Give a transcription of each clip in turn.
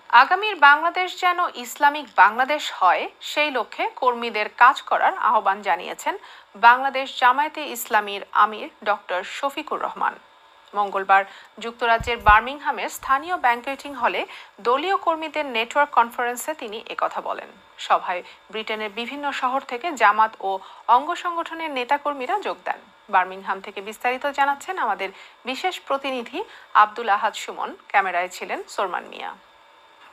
আগামীর বাংলাদেশ যেন ইসলামিক বাংলাদেশ হয় সেই লক্ষ্যে কর্মীদের কাজ করার আহ্বান জানিয়েছেন বাংলাদেশ জামায়াতে ইসলামীর আমির ডক্টর শফিকুর রহমান। মঙ্গলবার যুক্তরাজ্যের বার্মিংহামের স্থানীয় ব্যাংকুয়েটিং হলে দলীয় কর্মীদের নেটওয়ার্ক কনফারেন্সে তিনি একথা বলেন। সভায় ব্রিটেনের বিভিন্ন শহর থেকে জামাত ও অঙ্গ সংগঠনের নেতাকর্মীরা যোগ দেন। বার্মিংহাম থেকে বিস্তারিত জানাচ্ছেন আমাদের বিশেষ প্রতিনিধি আব্দুল আহাদ সুমন। ক্যামেরায় ছিলেন সোরমান মিয়া।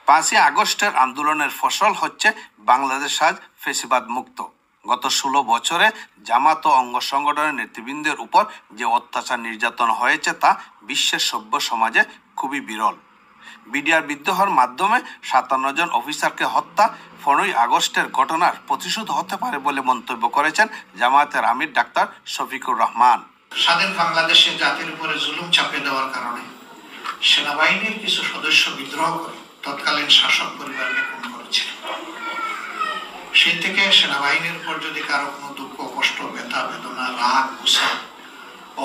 5ই আগস্টের আন্দোলনের ফসল হচ্ছে বাংলাদেশ আজ ফ্যাসিবাদ মুক্ত। গত 16 বছরে জামাত ও অঙ্গ সংগঠনের নেতৃবৃন্দের উপর যে অত্যাচার নির্যাতন হয়েছে তা বিশ্বের সভ্য সমাজে খুবই বিরল। বিডিআর বিদ্রোহের মাধ্যমে 57 জন অফিসারকে হত্যা 15ই আগস্টের ঘটনার প্রতিশোধ হতে পারে বলে মন্তব্য করেছেন জামায়াতের আমির ডাক্তার শফিকুর রহমান। স্বাধীন বাংলাদেশের জাতির উপরে জুলুম চাপিয়ে দেওয়ার কারণে সেনাবাহিনীর কিছু সদস্য বিদ্রোহ করে তৎকালীন শাসক পরিবারকে খুন করেছিল। সেই থেকে সেনাবাহিনীর উপর যদি কারো কোনো দুঃখ, কষ্ট, ব্যথা, বেদনা, রাগ, গুসা,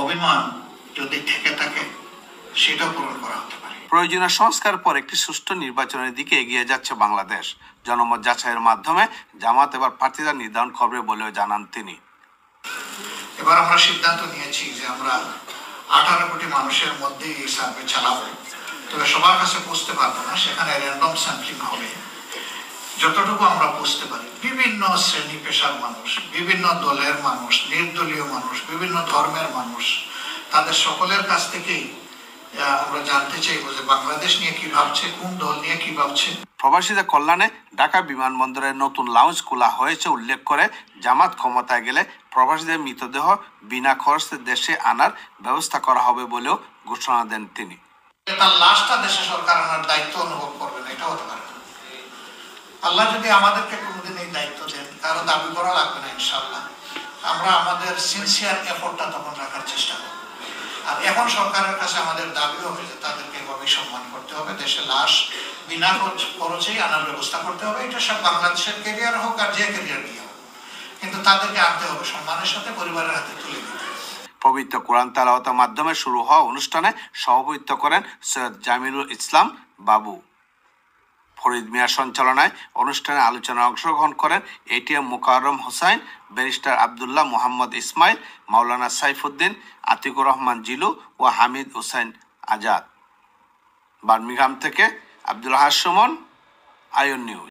অভিমান যদি থেকে থাকে সেটা পূরণ করা হতে পারে। প্রয়োজনীয় সংস্কার পর একটি সুষ্ঠু নির্বাচনের দিকে এগিয়ে যাচ্ছে বাংলাদেশ। জনমত যাচাইয়ের মাধ্যমে জামাত এবার প্রার্থীরা নির্ধারণ করবে বলেও জানান তিনি। এবার আমরা সিদ্ধান্ত নিয়েছি যে আমরা 18 কোটি মানুষের মধ্যে এই সার্ভে চালাবো। তবে সবার কাছে পৌঁছতে পারবো না, সেখানে র্যান্ডম স্যাম্পলিং হবে। যতটুকু আমরা বুঝতে পারি বিভিন্ন শ্রেণী পেশার মানুষ, বিভিন্ন দলের মানুষ, নির্দলীয় মানুষ, বিভিন্ন ধর্মের মানুষ, তাদের সকলের কাছ থেকেই আমরা জানতে চাইবো যে বাংলাদেশ নিয়ে কি ভাবছে, কোন দল নিয়ে কি ভাবছে। প্রবাসীদের কল্যাণে ঢাকা বিমানবন্দরের নতুন লাউঞ্জ খোলা হয়েছে উল্লেখ করে জামাত ক্ষমতায় গেলে প্রবাসীদের মৃতদেহ বিনা খরচে দেশে আনার ব্যবস্থা করা হবে বলেও ঘোষণা দেন তিনি। তার লাশটা দেশে সরকার আনার দায়িত্ব অনুভব করবে না, এটা হতে পারে না। আল্লাহ যদি আমাদেরকে কোনোদিন এই দায়িত্ব দেন, কারো দাবি করা লাগবে না ইনশাআল্লাহ। আমরা আমাদের সিনসিয়ার এফোর্টটা তখন রাখার চেষ্টা করব। আর এখন সরকারের কাছে আমাদের দাবিও হয়েছে তাদেরকে এভাবে সম্মান করতে হবে, দেশে লাশ বিনা খরচেই আনার ব্যবস্থা করতে হবে। এটা সব বাংলাদেশের ক্যারিয়ার হোক আর যে ক্যারিয়ার নিয়ে হোক, কিন্তু তাদেরকে আনতে হবে সম্মানের সাথে, পরিবারের হাতে তুলে দিতে। পবিত্র কোরআন তেলাওয়াতের মাধ্যমে শুরু হওয়া অনুষ্ঠানে সভাপতিত্ব করেন সৈয়দ জামিলুল ইসলাম বাবু। ফরিদ মিয়ার সঞ্চালনায় অনুষ্ঠানে আলোচনায় অংশগ্রহণ করেন এটিএম মোকাররম হোসাইন, ব্যারিস্টার আবদুল্লাহ মোহাম্মদ ইসমাইল, মাওলানা সাইফুদ্দিন, আতিকুর রহমান জিলু ও হামিদ হোসেন আজাদ। বার্মিংহাম থেকে আব্দুল আহাদ সুমন, আয়ন নিউজ।